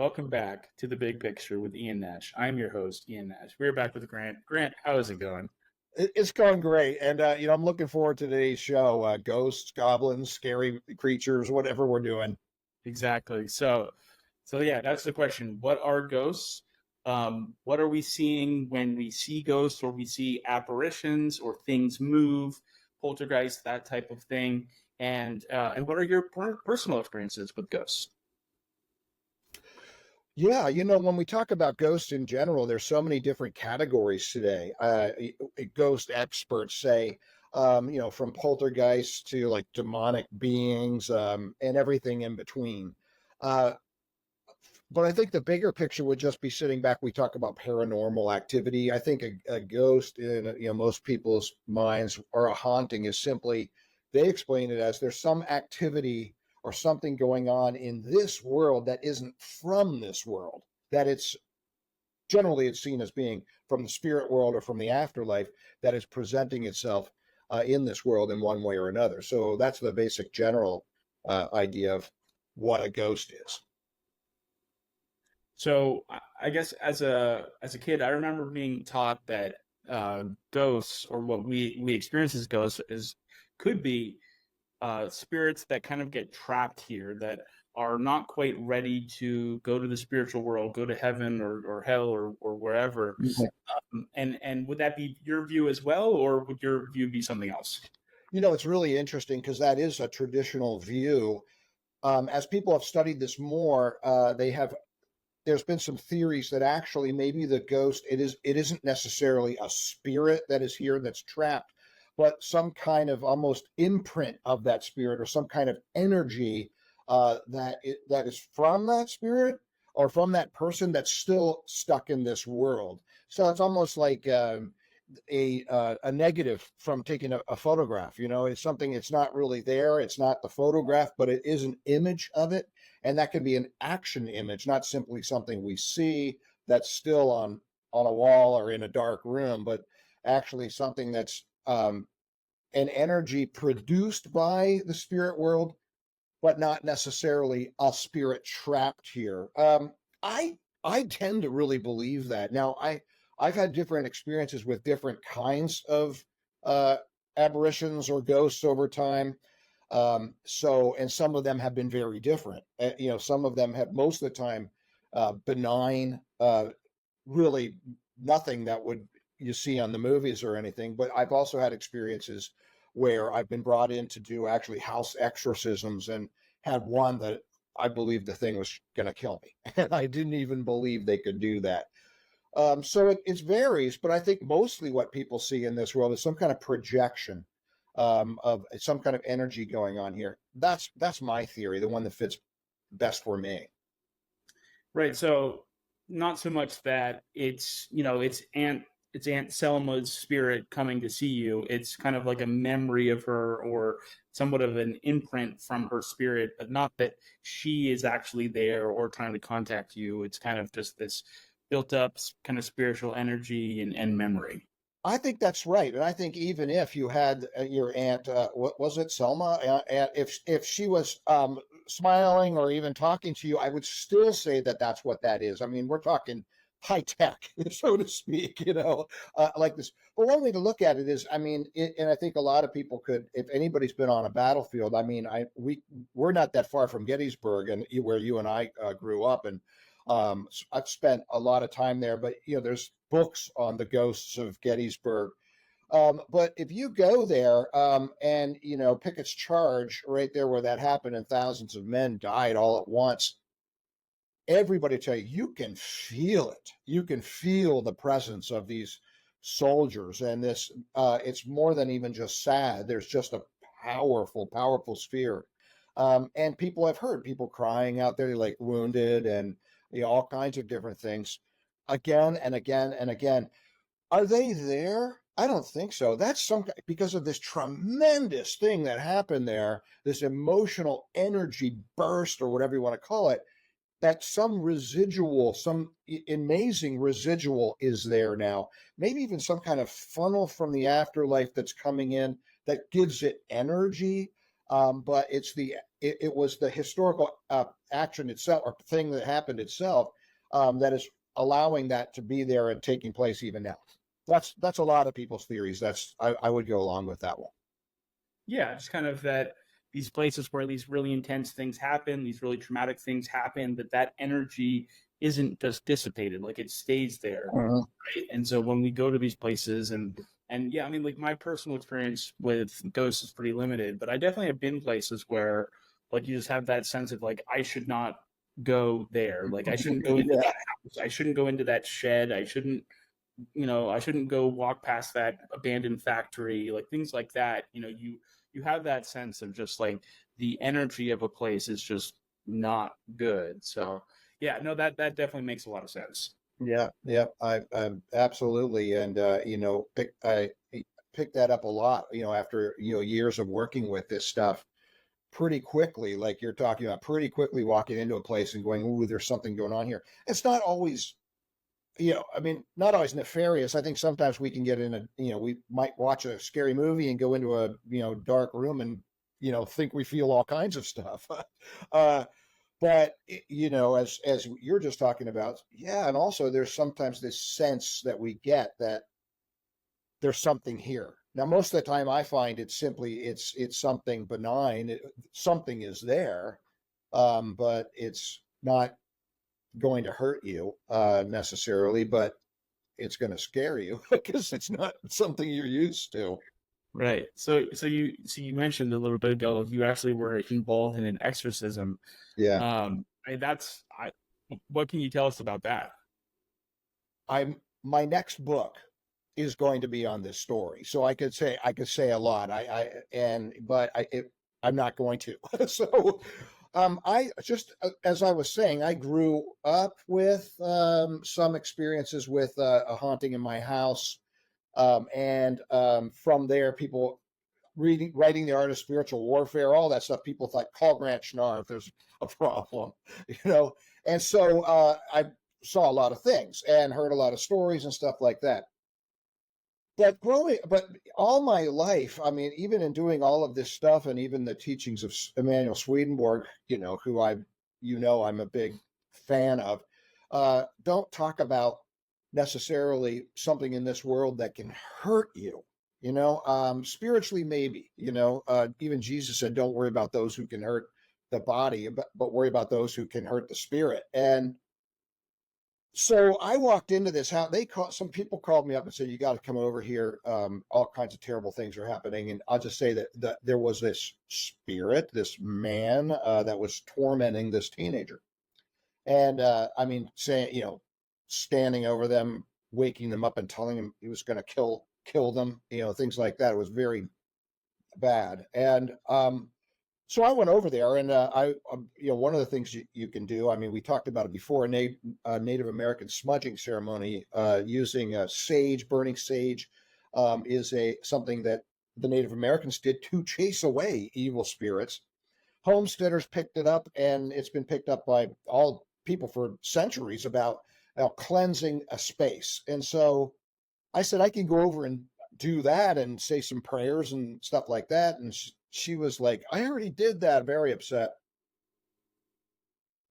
Welcome back to the Big Picture with Ian Nash. I'm your host, Ian Nash. We're back with Grant. Grant, how is it going? It's going great, and I'm looking forward to today's show. Ghosts, goblins, scary creatures, whatever we're doing. Exactly. So yeah, that's the question. What are ghosts? What are we seeing when we see ghosts or we see apparitions or things move, poltergeist, that type of thing? And what are your personal experiences with ghosts? Yeah, when we talk about ghosts in general, there's so many different categories today. Ghost experts say, from poltergeists to like demonic beings, and everything in between. Uh, but I think the bigger picture would just be sitting back. We talk about paranormal activity. I think a ghost in most people's minds or a haunting is simply they explain it as there's some activity or something going on in this world that isn't from this world. That it's seen as being from the spirit world or from the afterlife that is presenting itself in this world in one way or another. So that's the basic general idea of what a ghost is. So I guess as a kid, I remember being taught that ghosts, or what we experience as ghosts, is could be spirits that kind of get trapped here, that are not quite ready to go to the spiritual world, go to heaven or hell or wherever. And would that be your view as well, or would your view be something else? It's really interesting because that is a traditional view. As people have studied this more, there's been some theories that actually maybe the ghost it isn't necessarily a spirit that is here that's trapped, but some kind of almost imprint of that spirit or some kind of energy that is from that spirit or from that person that's still stuck in this world. So it's almost like a negative from taking a photograph. It's something, it's not really there, it's not the photograph, but it is an image of it, and that could be an action image, not simply something we see that's still on a wall or in a dark room, but actually something that's an energy produced by the spirit world, but not necessarily a spirit trapped here. I tend to really believe that. Now, I've had different experiences with different kinds of uh, aberrations or ghosts over time. And some of them have been very different. Some of them have most of the time benign, really nothing that would you see on the movies or anything. But I've also had experiences where I've been brought in to do actually house exorcisms and had one that I believed the thing was going to kill me. And I didn't even believe they could do that. So it varies, but I think mostly what people see in this world is some kind of projection of some kind of energy going on here. That's my theory, the one that fits best for me. Right. So not so much that it's Aunt Selma's spirit coming to see you. It's kind of like a memory of her, or somewhat of an imprint from her spirit, but not that she is actually there or trying to contact you. It's kind of just this built up kind of spiritual energy and memory. I think that's right, and I think even if you had your aunt, what was it, Selma? If she was smiling or even talking to you, I would still say that that's what that is. I mean, we're talking high tech, so to speak, like this. But one way to look at it is, I mean, and I think a lot of people could, if anybody's been on a battlefield, I mean, we're not that far from Gettysburg, and where you and I grew up, and I've spent a lot of time there, but there's books on the ghosts of Gettysburg. But if you go there and Pickett's charge right there where that happened and thousands of men died all at once, everybody tell you, you can feel it. You can feel the presence of these soldiers, and this it's more than even just sad. There's just a powerful, powerful sphere. And people have heard people crying out there, like wounded, and all kinds of different things, again and again and again. Are they there? I don't think so. That's because of this tremendous thing that happened there, this emotional energy burst, or whatever you want to call it, that some residual, some amazing residual is there now. Maybe even some kind of funnel from the afterlife that's coming in that gives it energy. But it's it was the historical action itself or thing that happened itself that is allowing that to be there and taking place even now. That's a lot of people's theories. I would go along with that one. Yeah, just kind of that these places where these really intense things happen, these really traumatic things happen, that energy isn't just dissipated, like it stays there, Mhm. right? And so when we go to these places and yeah, I mean, like my personal experience with ghosts is pretty limited, but I definitely have been places where like you just have that sense of like I should not go there, like I shouldn't go into Yeah, that house, I shouldn't go into that shed, I shouldn't, I shouldn't go walk past that abandoned factory, like things like that. You have that sense of just like the energy of a place is just not good. So yeah, no, that definitely makes a lot of sense. yeah, yeah. I absolutely, and I picked that up a lot. After years of working with this stuff, pretty quickly, like you're talking about, pretty quickly walking into a place and going, "Ooh, there's something going on here." It's not always, I mean, not always nefarious. I think sometimes we can get in we might watch a scary movie and go into a dark room and think we feel all kinds of stuff. uh, but as you're just talking about, yeah, and also there's sometimes this sense that we get that there's something here. Now, most of the time, I find it's something benign. Something is there, but it's not going to hurt you necessarily, but it's going to scare you because it's not something you're used to. Right. So you mentioned a little bit ago you actually were involved in an exorcism. Yeah. That's I. What can you tell us about that? My next book is going to be on this story, so I could say a lot. I'm not going to. So, I just as I was saying, I grew up with some experiences with a haunting in my house, and from there, people writing the art of spiritual warfare, all that stuff. People thought, call Grant Schnarr if there's a problem, you know. And so I saw a lot of things and heard a lot of stories and stuff like that. But all my life, I mean, even in doing all of this stuff, and even the teachings of Emanuel Swedenborg, who I'm a big fan of, don't talk about necessarily something in this world that can hurt you. Spiritually, maybe. Even Jesus said, "Don't worry about those who can hurt the body, but worry about those who can hurt the spirit." And so I walked into this house. Some people called me up and said, "You got to come over here. All kinds of terrible things are happening." And I'll just say that there was this spirit, this man that was tormenting this teenager. And I mean, saying, standing over them, waking them up and telling them he was going to kill them, things like that. It was very bad. And so I went over there, and one of the things you can do. I mean, we talked about it before. Native American smudging ceremony using sage, burning sage, is something that the Native Americans did to chase away evil spirits. Homesteaders picked it up, and it's been picked up by all people for centuries about cleansing a space. And so I said, I can go over and do that and say some prayers and stuff like that. And she was like, I already did that. Very upset.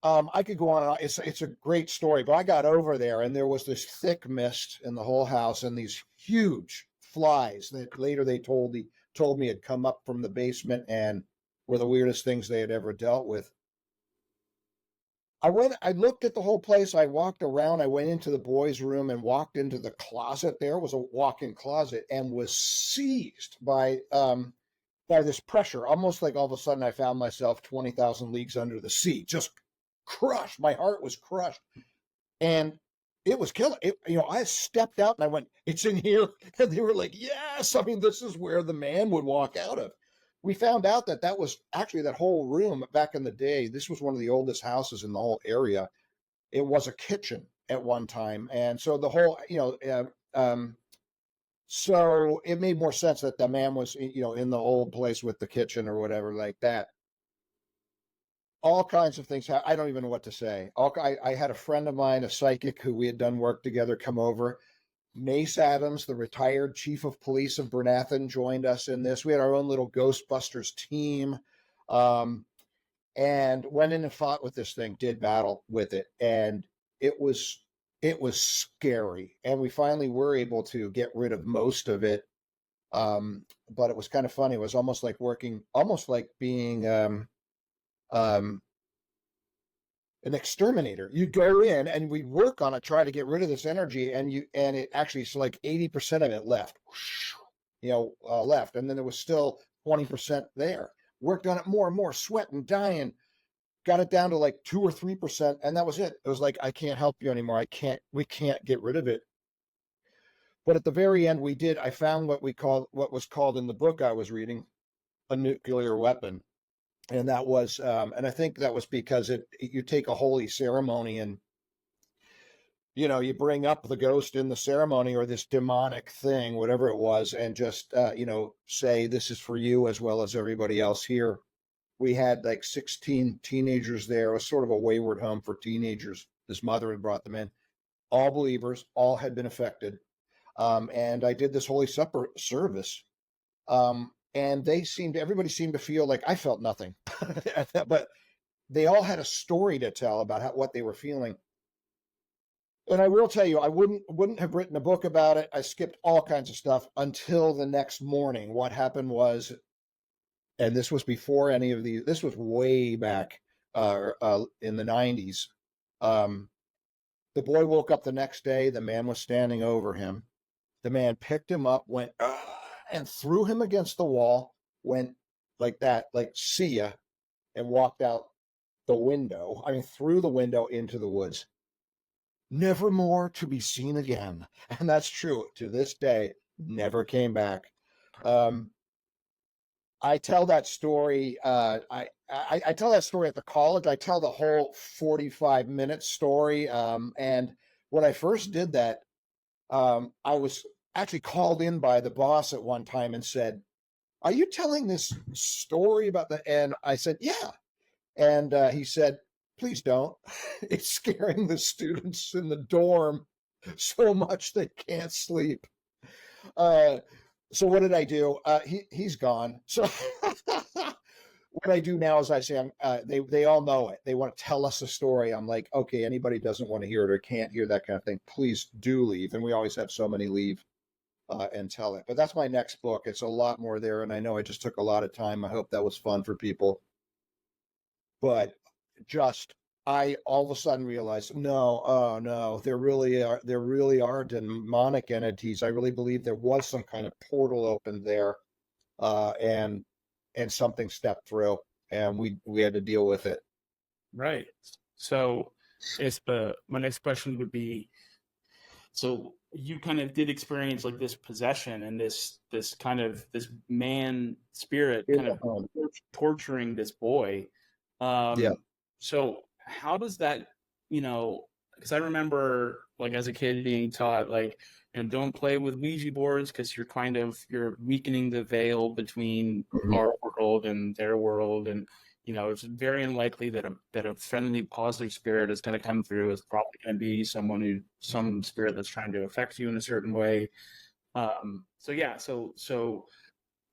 I could go on and on. It's a great story, but I got over there and there was this thick mist in the whole house and these huge flies that later they told me had come up from the basement and were the weirdest things they had ever dealt with. I looked at the whole place. I walked around. I went into the boys' room and walked into the closet. There was a walk-in closet and was seized by this pressure, almost like all of a sudden I found myself 20,000 leagues under the sea, just crushed. My heart was crushed. And it was killing it. I stepped out and I went, it's in here. And they were like, yes. I mean, this is where the man would walk out of. We found out that was actually that whole room back in the day. This was one of the oldest houses in the whole area. It was a kitchen at one time. And so the whole, so it made more sense that the man was, in the old place with the kitchen or whatever like that. All kinds of things. I don't even know what to say. I had a friend of mine, a psychic who we had done work together, come over. Mace Adams, the retired chief of police of Bernathen, joined us in this. We had our own little Ghostbusters team. Um, and went in and fought with this thing, did battle with it, and it was it was scary. And we finally were able to get rid of most of it. But it was kind of funny. It was almost like working, almost like being um, an exterminator. You go in and we work on it, try to get rid of this energy, and it actually it's like 80% of it left, left, and then there was still 20% there. Worked on it more and more, sweating, dying, got it down to like 2 or 3%, and that was it. It was like, I can't help you anymore. We can't get rid of it. But at the very end, we did. I found what was called in the book I was reading a nuclear weapon, and that was, and I think that was because you take a holy ceremony and you bring up the ghost in the ceremony or this demonic thing, whatever it was, and just say this is for you as well as everybody else here. We had like 16 teenagers there. It was sort of a wayward home for teenagers. This mother had brought them in, all believers, all had been affected. And I did this Holy Supper service. And everybody seemed to feel like I felt nothing, but they all had a story to tell about what they were feeling. And I will tell you, I wouldn't have written a book about it. I skipped all kinds of stuff until the next morning. What happened was, and this was before any of these, this was way back in the 90s. The boy woke up the next day. The man was standing over him. The man picked him up, went, and threw him against the wall, went like that, like, see ya, and walked out the window. I mean, through the window into the woods. Never more to be seen again. And that's true. To this day, never came back. I tell that story. I tell that story at the college. I tell the whole 45-minute story. And when I first did that, I was actually called in by the boss at one time and said, "Are you telling this story about the?" And I said, "Yeah." And he said, "Please don't. It's scaring the students in the dorm so much they can't sleep." So what did I do? He's gone. So what I do now is I say, they all know it. They want to tell us a story. I'm like, okay, anybody doesn't want to hear it or can't hear that kind of thing, please do leave. And we always have so many leave and tell it. But that's my next book. It's a lot more there. And I know I just took a lot of time. I hope that was fun for people. But I all of a sudden realized, no, oh no, there really are demonic entities. I really believe there was some kind of portal open there, and something stepped through, and we had to deal with it. Right. So, my next question would be, so you kind of did experience like this possession and this kind of this man spirit kind of torturing this boy. Yeah. So how does that, because I remember like as a kid being taught like, don't play with Ouija boards because you're weakening the veil between our world and their world, and it's very unlikely that a friendly, positive spirit is going to come through. It's probably going to be some spirit that's trying to affect you in a certain way. So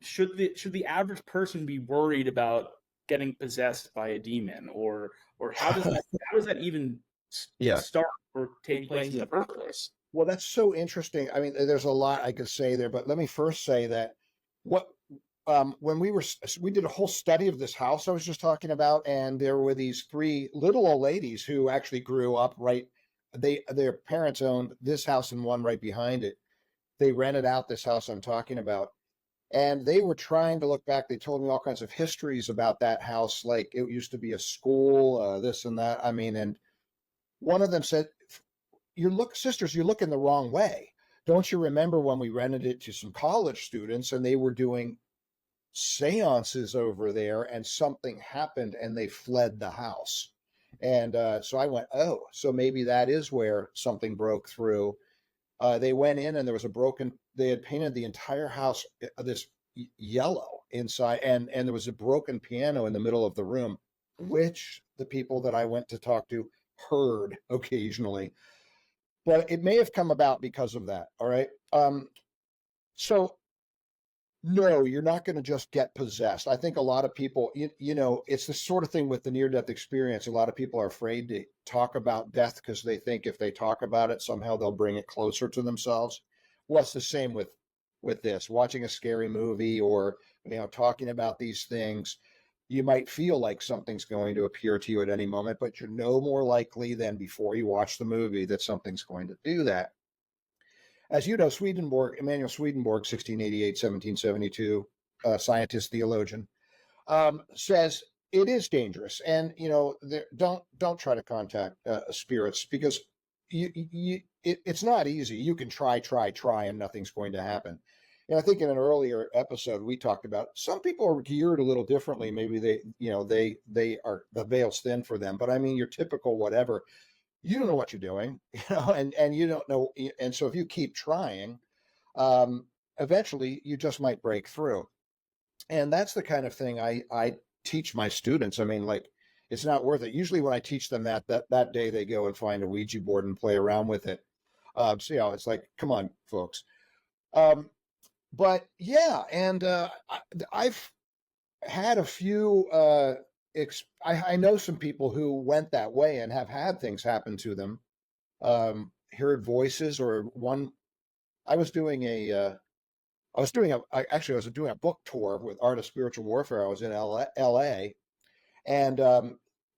should the average person be worried about getting possessed by a demon, or how does that even start or take place in the first place? Well, that's so interesting. I mean, there's a lot I could say there, but let me first say that when we did a whole study of this house I was just talking about, and there were these three little old ladies who actually grew up their parents owned this house and one right behind it. They rented out this house I'm talking about, and they were trying to look back. They told me all kinds of histories about that house, like it used to be a school, this and that. I mean, and one of them said, sisters, you're looking the wrong way. Don't you remember when we rented it to some college students and they were doing seances over there and something happened and they fled the house? And so I went, oh, so maybe that is where something broke through. They went in and they had painted the entire house this yellow inside, and there was a broken piano in the middle of the room, which the people that I went to talk to heard occasionally. But it may have come about because of that. All right. So No, you're not going to just get possessed. I think a lot of people, it's the sort of thing with the near-death experience. A lot of people are afraid to talk about death because they think if they talk about it, somehow they'll bring it closer to themselves. Well, it's the same with this. Watching a scary movie or talking about these things, you might feel like something's going to appear to you at any moment, but you're no more likely than before you watch the movie that something's going to do that. As you know, Emanuel Swedenborg, 1688, 1772, scientist, theologian, says it is dangerous, and don't try to contact spirits because it's not easy. You can try, and nothing's going to happen. And I think in an earlier episode we talked about some people are geared a little differently. Maybe they are, the veil's thin for them, but I mean your typical whatever, you don't know what you're doing, and you don't know. And so if you keep trying, eventually you just might break through. And that's the kind of thing I teach my students. I mean, like, it's not worth it. Usually when I teach them that day, they go and find a Ouija board and play around with it. So, it's like, come on, folks. But yeah, and I've had a few, I know some people who went that way and have had things happen to them. Heard voices, or one, I was doing I was doing a book tour with Art of Spiritual Warfare. I was in LA, and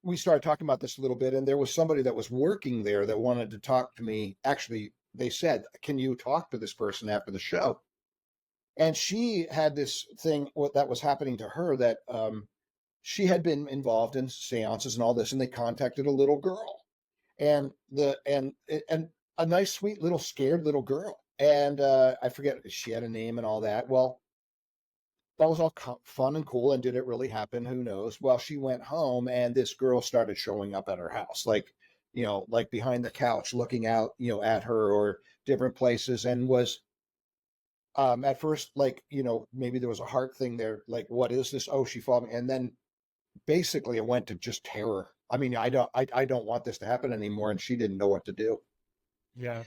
we started talking about this a little bit. And there was somebody that was working there that wanted to talk to me. Actually, they said, "Can you talk to this person after the show?" And she had this thing that was happening to her that she had been involved in seances and all this, and they contacted a little girl, and a nice, sweet little scared little girl. And I forget, she had a name and all that. Well, that was all fun and cool. And did it really happen? Who knows? Well, she went home and this girl started showing up at her house, like behind the couch, looking out, at her, or different places, and was at first, like, maybe there was a heart thing there. Like, what is this? Oh, she followed me. And then basically it went to just terror. I mean, I don't want this to happen anymore. And she didn't know what to do. Yeah.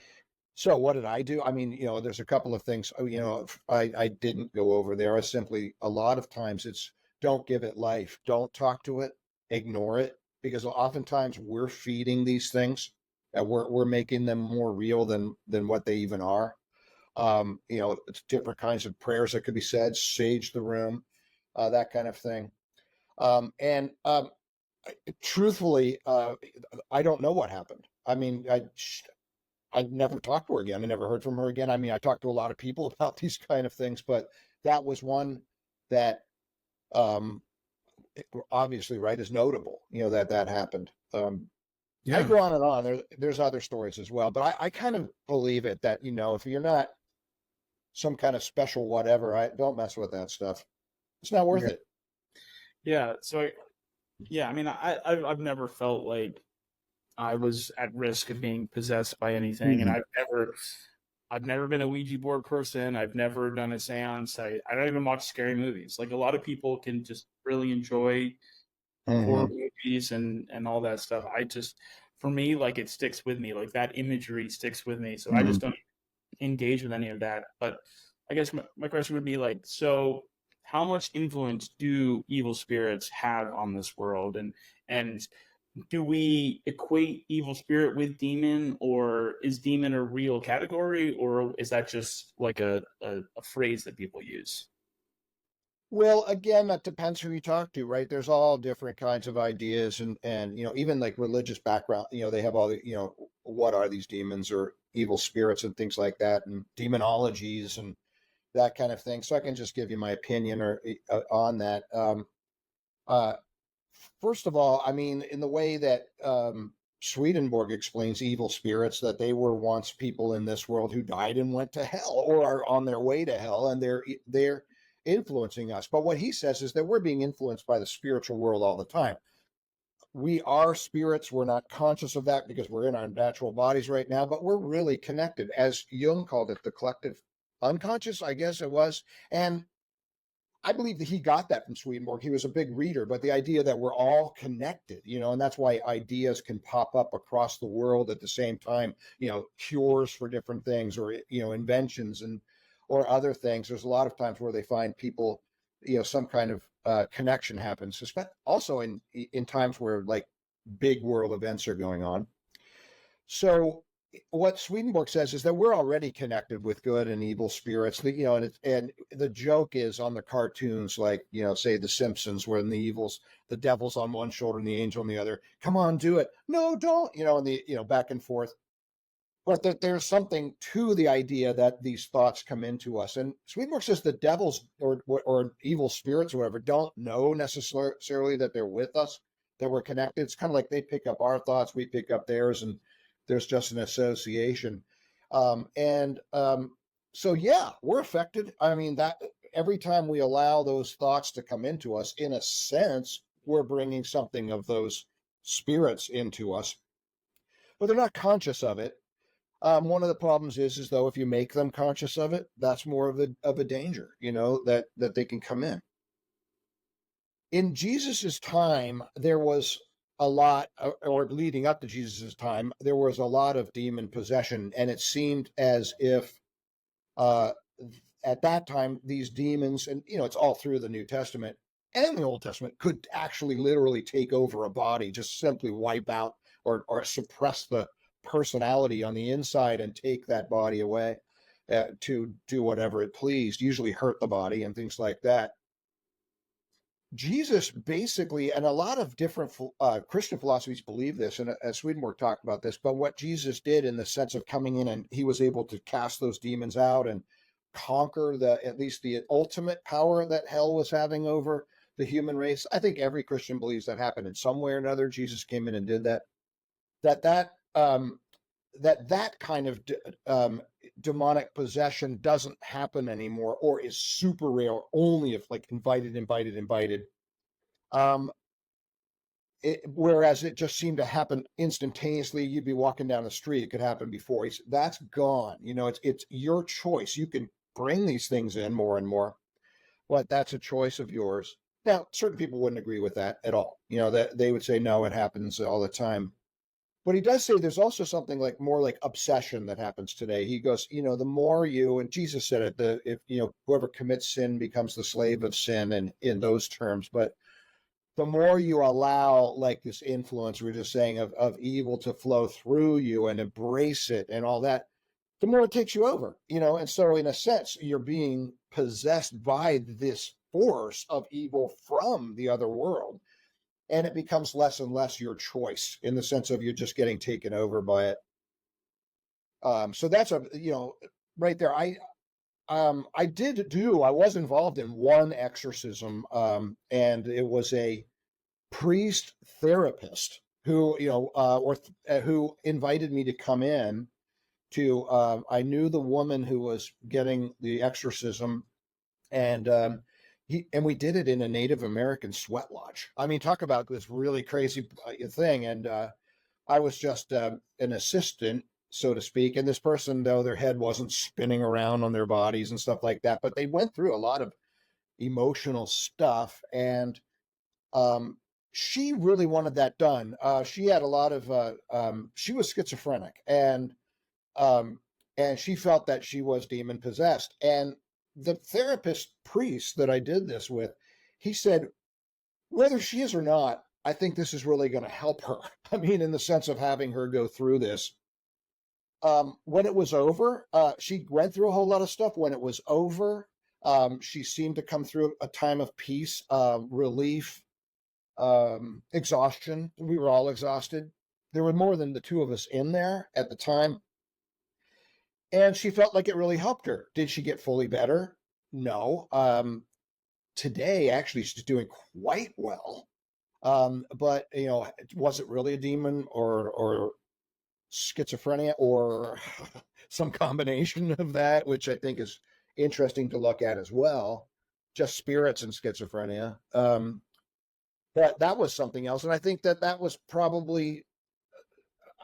So what did I do? I mean, there's a couple of things, I didn't go over there. I simply, a lot of times it's, don't give it life. Don't talk to it, ignore it, because oftentimes we're feeding these things and we're making them more real than what they even are. It's different kinds of prayers that could be said, sage the room, that kind of thing. And truthfully, I don't know what happened. I mean, I never talked to her again. I never heard from her again. I mean, I talked to a lot of people about these kind of things, but that was one that, um, obviously, right, is notable, that happened. I Yeah. go on and on. There's other stories as well, but I kind of believe it that, if you're not some kind of special whatever, I don't mess with that stuff. It's not worth Yeah. it. Yeah. So, yeah, I mean, I've never felt like I was at risk of being possessed by anything, and Mhm. I've never been a Ouija board person. I've never done a seance. I don't even watch scary movies. Like, a lot of people can just really enjoy horror Mhm. movies and all that stuff. For me, like, it sticks with me. Like, that imagery sticks with me. So I just Mhm. don't engage with any of that. But I guess my question would be like, so how much influence do evil spirits have on this world? And do we equate evil spirit with demon, or is demon a real category, or is that just like a phrase that people use? Well, again, that depends who you talk to, right? There's all different kinds of ideas, and even like religious background, they have all the, what are these demons or evil spirits and things like that, and demonologies and that kind of thing. So I can just give you my opinion or on that. Uh, First of all, I mean, in the way that Swedenborg explains evil spirits, that they were once people in this world who died and went to hell or are on their way to hell, and they're influencing us. But what he says is that we're being influenced by the spiritual world all the time. We are spirits. We're not conscious of that because we're in our natural bodies right now, but we're really connected, as Jung called it, the collective unconscious, I guess it was. And I believe that he got that from Swedenborg. He was a big reader, but the idea that we're all connected, and that's why ideas can pop up across the world at the same time, cures for different things, or, inventions, and, or other things. There's a lot of times where they find people, some kind of connection happens, also in times where like big world events are going on. So what Swedenborg says is that we're already connected with good and evil spirits. And the joke is on the cartoons, like, say The Simpsons, where the devil's on one shoulder and the angel on the other. Come on, do it. No, don't. And back and forth. But there's something to the idea that these thoughts come into us. And Swedenborg says the devils or evil spirits or whatever don't know necessarily that they're with us, that we're connected. It's kind of like they pick up our thoughts, we pick up theirs, and there's just an association. So, yeah, we're affected. I mean, that every time we allow those thoughts to come into us, in a sense, we're bringing something of those spirits into us, but they're not conscious of it. One of the problems is though, if you make them conscious of it, that's more of a danger, that they can come in. In Jesus's time, there was a lot, or leading up to Jesus's time, there was a lot of demon possession, and it seemed as if at that time these demons, and it's all through the New Testament and the Old Testament, could actually literally take over a body, just simply wipe out or suppress the personality on the inside and take that body away to do whatever it pleased, usually hurt the body and things like that. Jesus basically, and a lot of different Christian philosophies believe this, and Swedenborg talked about this, but what Jesus did in the sense of coming in, and he was able to cast those demons out and conquer at least the ultimate power that hell was having over the human race. I think every Christian believes that happened in some way or another. Jesus came in and did that. That kind of demonic possession doesn't happen anymore, or is super rare, only if like invited. Whereas it just seemed to happen instantaneously. You'd be walking down the street, it could happen before. That's gone. It's your choice. You can bring these things in more and more, but that's a choice of yours. Now, certain people wouldn't agree with that at all. That they would say, no, it happens all the time. But he does say there's also something like more like obsession that happens today. He goes, the more and Jesus said it, if whoever commits sin becomes the slave of sin, and in those terms. But the more you allow like this influence, we're just saying, of evil to flow through you and embrace it and all that, the more it takes you over, and so in a sense, you're being possessed by this force of evil from the other world. And it becomes less and less your choice, in the sense of you're just getting taken over by it. So that's right there. I was involved in one exorcism, and it was a priest therapist who, who invited me to come in to, I knew the woman who was getting the exorcism, and we did it in a Native American sweat lodge. I mean, talk about this really crazy thing. And I was just an assistant, so to speak. And this person, though, their head wasn't spinning around on their bodies and stuff like that, but they went through a lot of emotional stuff. And she really wanted that done. She had a lot of, she was schizophrenic, and she felt that she was demon possessed. And the therapist priest that I did this with, he said, whether she is or not, I think this is really going to help her. I mean, in the sense of having her go through this. When it was over, she went through a whole lot of stuff. When it was over, she seemed to come through a time of peace, relief, exhaustion. We were all exhausted. There were more than the two of us in there at the time. And she felt like it really helped her. Did she get fully better? No. Today, actually, she's doing quite well. But, was it really a demon or schizophrenia, or some combination of that, which I think is interesting to look at as well, just spirits and schizophrenia. That was something else. And I think that was probably,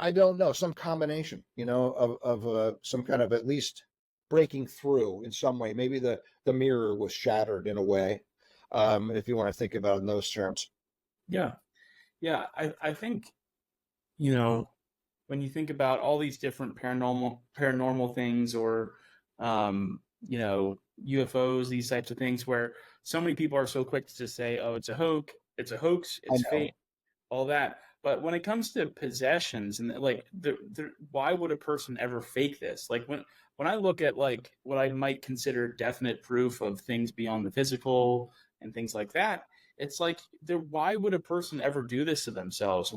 I don't know, some combination, of some kind of at least breaking through in some way. Maybe the mirror was shattered in a way, if you want to think about it in those terms. Yeah. Yeah. I think, when you think about all these different paranormal things, or UFOs, these types of things, where so many people are so quick to just say, "Oh, it's a hoax, I it's fake," know. all that. But when it comes to possessions and like, why would a person ever fake this? Like when I look at like what I might consider definite proof of things beyond the physical and things like that, it's like, why would a person ever do this to themselves?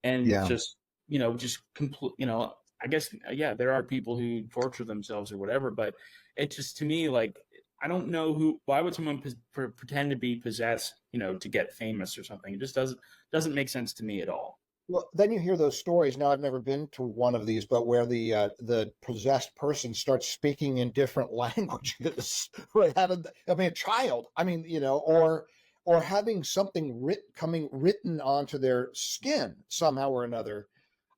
And Yeah. just complete. I guess, yeah, there are people who torture themselves or whatever, but it just, to me, like, I don't know why would someone pretend to be possessed, to get famous or something. It just doesn't make sense to me at all. Well, then you hear those stories. Now, I've never been to one of these, but where the possessed person starts speaking in different languages, right? I mean, a child. I mean, or having something written onto their skin somehow or another.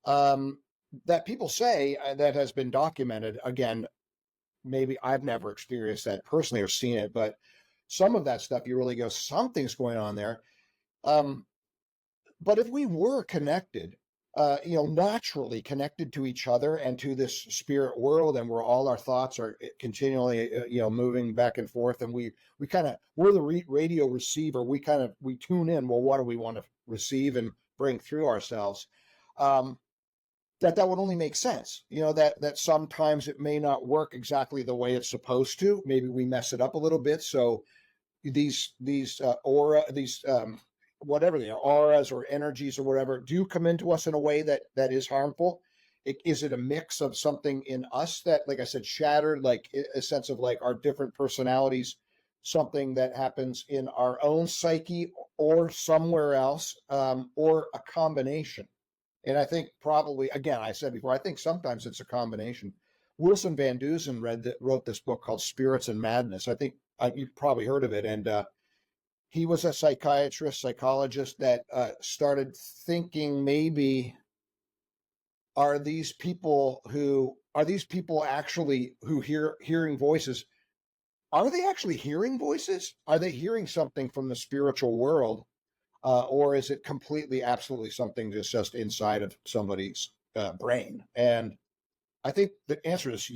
That people say that has been documented. Again, maybe I've never experienced that personally or seen it, but some of that stuff you really go, something's going on there. Um, but if we were connected, naturally connected to each other and to this spirit world, and where all our thoughts are continually, moving back and forth, and we kind of we're the radio receiver. We tune in. Well, what do we want to receive and bring through ourselves? Um, that would only make sense. That sometimes it may not work exactly the way it's supposed to. Maybe we mess it up a little bit. So these aura these whatever they are, auras or energies or whatever, do come into us in a way that is harmful. Is it a mix of something in us that, like I said, shattered, like a sense of like our different personalities, something that happens in our own psyche or somewhere else, or a combination? And I think probably, again, I said before, I think sometimes it's a combination. Wilson Van Dusen wrote this book called Spirits and Madness. I think you've probably heard of it. And he was a psychologist that started thinking, maybe, are these people actually who hearing voices? Are they actually hearing voices? Are they hearing something from the spiritual world? Or is it completely, absolutely something that's just inside of somebody's brain? And I think the answer is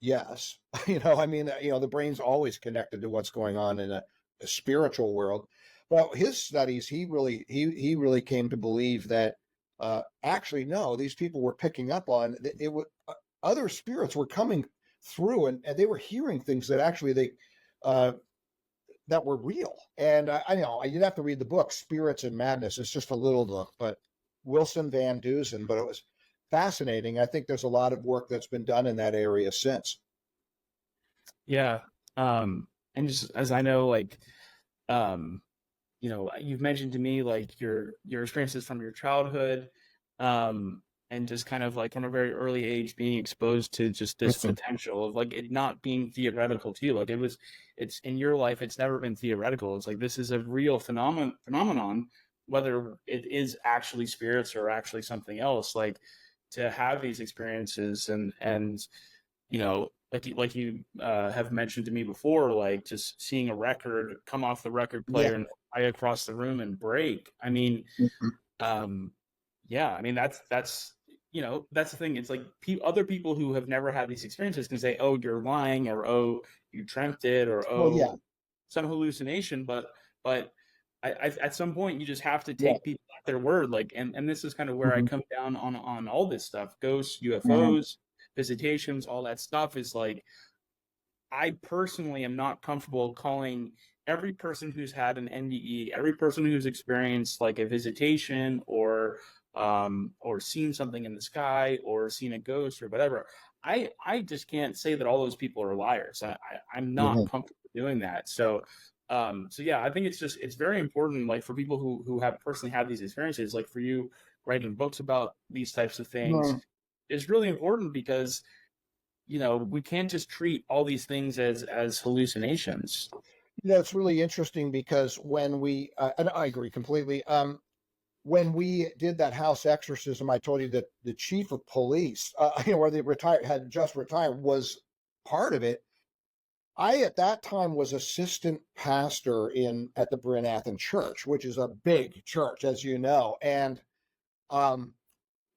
yes. I mean, the brain's always connected to what's going on in a spiritual world. But his studies, he really came to believe that actually, no, these people were picking up on it. Other spirits were coming through, and they were hearing things that actually uh, that were real. And I know you'd have to read the book Spirits and Madness. It's just a little book, but Wilson Van Dusen. But it was fascinating. I think there's a lot of work that's been done in that area since. Yeah. And just as I know, like, um, you've mentioned to me like your experiences from your childhood, and just kind of like from a very early age being exposed to just this Mhm. potential of like it not being theoretical to you. Like it's in your life, it's never been theoretical. It's like this is a real phenomenon, whether it is actually spirits or actually something else. Like, to have these experiences and like you have mentioned to me before, like just seeing a record come off the record Yeah. player and fly across the room and break. I mean, Mhm. um, yeah, I mean that's the thing. It's like other people who have never had these experiences can say, "Oh, you're lying," or "Oh, you dreamt it," or Well, "Oh, yeah, some hallucination." But at some point, you just have to yeah. take people at their word. Like, and this is kind of where I Mhm. come down on all this stuff: ghosts, Mhm. UFOs, visitations, all that stuff. Is like, I personally am not comfortable calling every person who's had an NDE, every person who's experienced like a visitation or seen something in the sky or seen a ghost or whatever. I just can't say that all those people are liars. I'm not Mhm. comfortable doing that. So yeah, I think it's very important, like for people who have personally had these experiences, like for you writing books about these types of things Mhm. is really important because we can't just treat all these things as hallucinations. It's really interesting because and I agree completely. When we did that house exorcism, I told you that the chief of police, where they had just retired, was part of it. I at that time was assistant pastor in at the Brenathan Church, which is a big church, as you know, and um,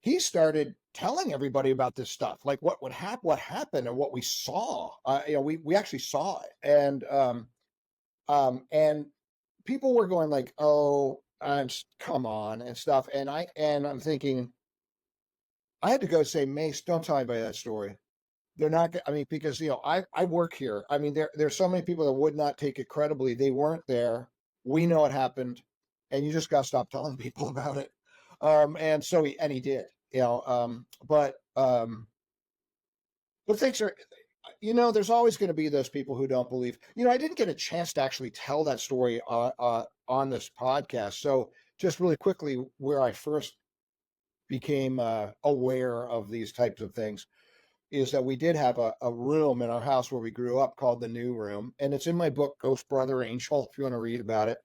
he started. telling everybody about this stuff, like what happened and what we saw. We actually saw it, and people were going like, "Oh, come on," and stuff. I'm thinking, I had to go say, Mace, don't tell anybody that story. They're not. I mean, because I work here. I mean, there's so many people that would not take it credibly. They weren't there. We know it happened, and you just got to stop telling people about it. And so he did. But things are. There's always going to be those people who don't believe. I didn't get a chance to actually tell that story on this podcast. So just really quickly, where I first became aware of these types of things is that we did have a room in our house where we grew up called the New Room. And it's in my book, Ghost Brother Angel, if you want to read about it.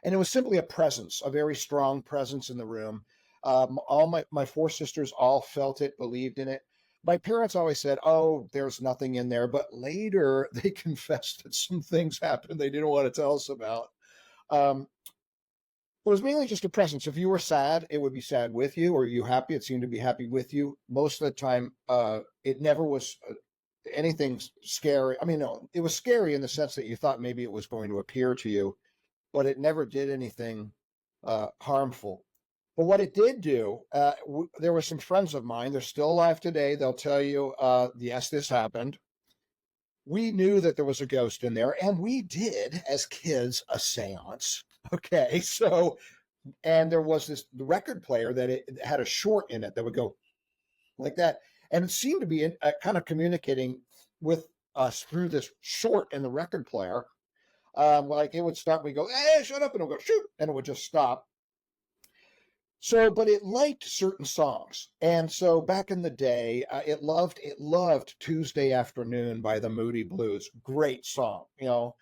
And it was simply a presence, a very strong presence in the room. All my four sisters all felt it, believed in it. My parents always said, "Oh, there's nothing in there." But later they confessed that some things happened they didn't want to tell us about. It was mainly just a presence. If you were sad, it would be sad with you, or you happy, it seemed to be happy with you. Most of the time, it never was anything scary. I mean, no, it was scary in the sense that you thought maybe it was going to appear to you, but it never did anything harmful. But what it did do, there were some friends of mine, they're still alive today. They'll tell you, yes, this happened. We knew that there was a ghost in there, and we did, as kids, a seance. Okay, so, and there was the record player that it had a short in it that would go like that. And it seemed to be kind of communicating with us through this short in the record player. Like it would start, we go, "Hey, shut up," and it would go, "Shoot," and it would just stop. So, but it liked certain songs. And so back in the day, it loved Tuesday Afternoon by the Moody Blues. Great song, and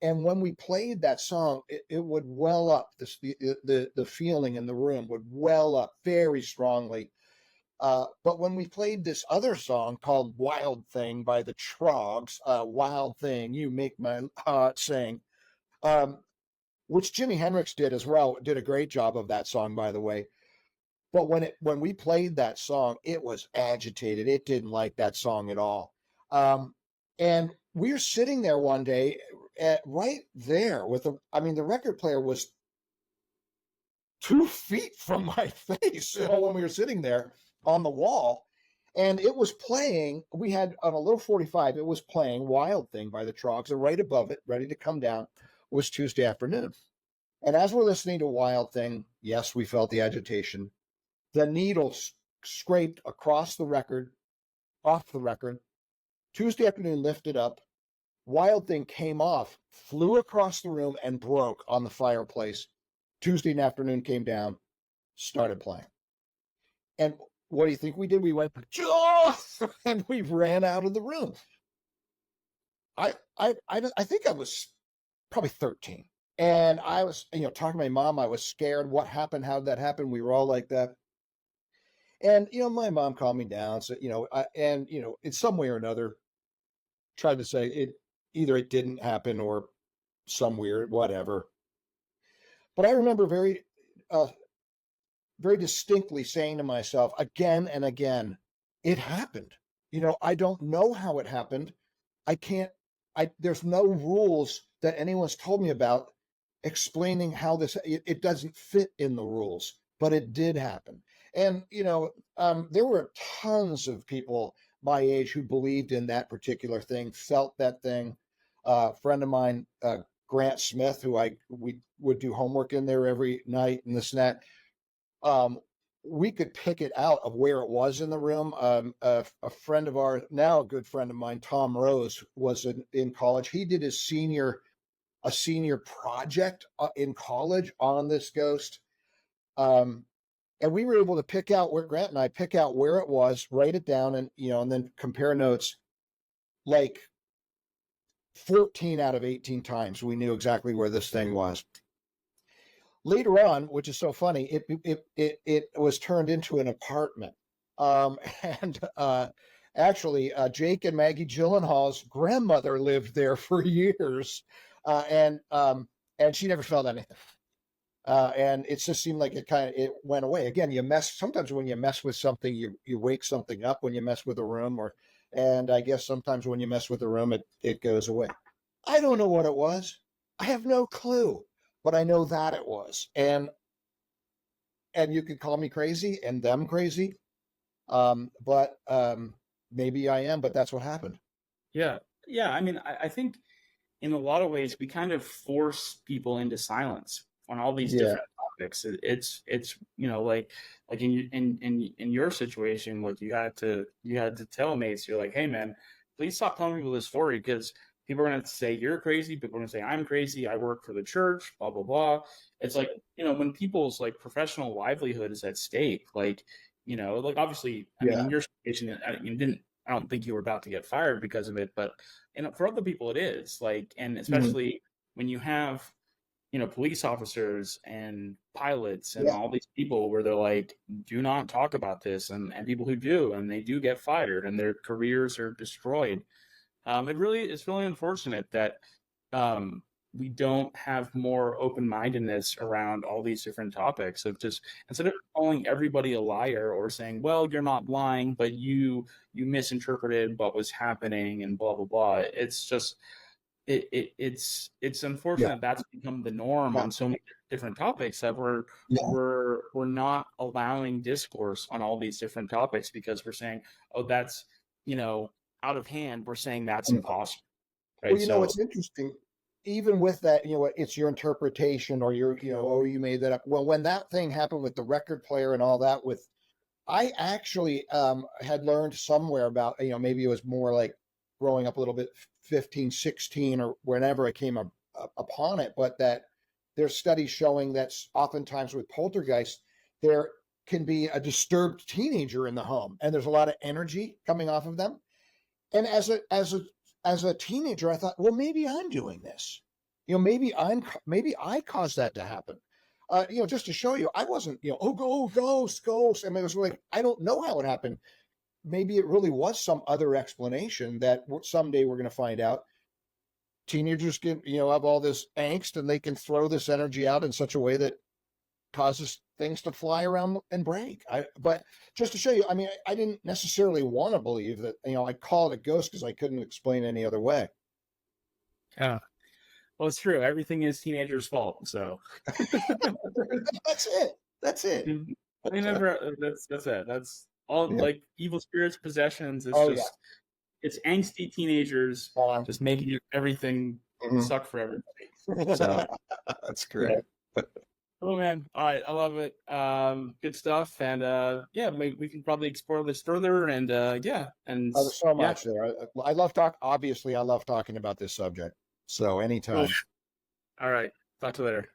when we played that song, it would well up. The feeling in the room would well up very strongly. But when we played this other song called Wild Thing by the Trogs, Wild Thing, You Make My Heart Sing, which Jimi Hendrix did as well, did a great job of that song, by the way. But when we played that song, it was agitated. It didn't like that song at all. And we were sitting there one day, right there the record player was 2 feet from my face when we were sitting there on the wall. And it was playing, we had on a little 45, it was playing Wild Thing by the Trogs, and right above it, ready to come down, was Tuesday Afternoon. And as we're listening to Wild Thing, yes, we felt the agitation. The needle scraped across the record, off the record. Tuesday Afternoon lifted up. Wild Thing came off, flew across the room, and broke on the fireplace. Tuesday Afternoon came down, started playing. And what do you think we did? We went, "Oh!" and we ran out of the room. I think I was probably 13. And I was, talking to my mom. I was scared. What happened? How did that happen? We were all like that. And, my mom calmed me down. So, in some way or another, tried to say either it didn't happen or some weird, whatever. But I remember very, very distinctly saying to myself again and again, it happened. I don't know how it happened. There's no rules that anyone's told me about explaining how it doesn't fit in the rules, but it did happen. And, there were tons of people my age who believed in that particular thing, felt that thing. A friend of mine, Grant Smith, who we would do homework in there every night and this and that. We could pick it out of where it was in the room. A friend of ours, now a good friend of mine, Tom Rose, was in college. He did a senior project in college on this ghost. And we were able to pick out where Grant and I pick out where it was, write it down, and and then compare notes. Like 14 out of 18 times, we knew exactly where this thing was. Later on, which is so funny, it was turned into an apartment. And actually, Jake and Maggie Gyllenhaal's grandmother lived there for years, and she never felt anything. And it just seemed like it went away. Again, sometimes when you mess with something, you wake something up when you mess with a room, and I guess sometimes when you mess with a room, it goes away. I don't know what it was. I have no clue, but I know that it was. And you could call me crazy and them crazy. But maybe I am, but that's what happened. Yeah. Yeah. I mean, I think in a lot of ways we kind of force people into silence on all these Yeah. different topics. It's like in your situation, like you had to tell mates, you're like, hey man, please stop telling people this story because people are going to say you're crazy. People are going to say I'm crazy. I work for the church. Blah blah blah. It's like, when people's like professional livelihood is at stake, like, like obviously, I mean, Yeah. in your situation, you didn't. I don't think you were about to get fired because of it, but for other people it is like, and Mhm. especially when you have police officers and pilots and Yeah. all these people where they're like, do not talk about this, and people who do, and they do get fired and their careers are destroyed. It's really unfortunate that we don't have more open-mindedness around all these different topics of just, instead of calling everybody a liar or saying, well, you're not lying, but you misinterpreted what was happening and blah blah blah. It's just it's Yeah. unfortunate that's become the norm Yeah. on so many different topics that we're Yeah. we're we're not allowing discourse on all these different topics because we're saying, oh, that's out of hand. We're saying that's impossible, Well, right? So what's interesting, even with that, it's your interpretation or oh, you made that up. Well, when that thing happened with the record player and all that, I actually had learned somewhere about, maybe it was more like growing up a little bit, 15, 16, or whenever I came upon it, but that there's studies showing that oftentimes with poltergeists, there can be a disturbed teenager in the home, and there's a lot of energy coming off of them. And as a teenager, I thought, well, maybe I'm doing this. Maybe I caused that to happen. Just to show you, I wasn't, oh, go, ghost, ghost. I mean, it was like, I don't know how it happened. Maybe it really was some other explanation that someday we're going to find out. Teenagers can, have all this angst and they can throw this energy out in such a way that causes things to fly around and break. But just to show you, I mean, I didn't necessarily want to believe that, I call it a ghost because I couldn't explain any other way. yeah, well, it's true. Everything is teenagers' fault. So That's it. That's it. they never. That's it. That's all. Yeah. Like evil spirits, possessions. It's Oh yeah. just it's angsty teenagers just making everything Mhm. suck for everybody. So That's yeah. correct. Oh man, all right, I love it. Good stuff, and yeah, we can probably explore this further, and yeah, and There's so yeah, much there. I love obviously I love talking about this subject. So cool. anytime. All right, talk to you later.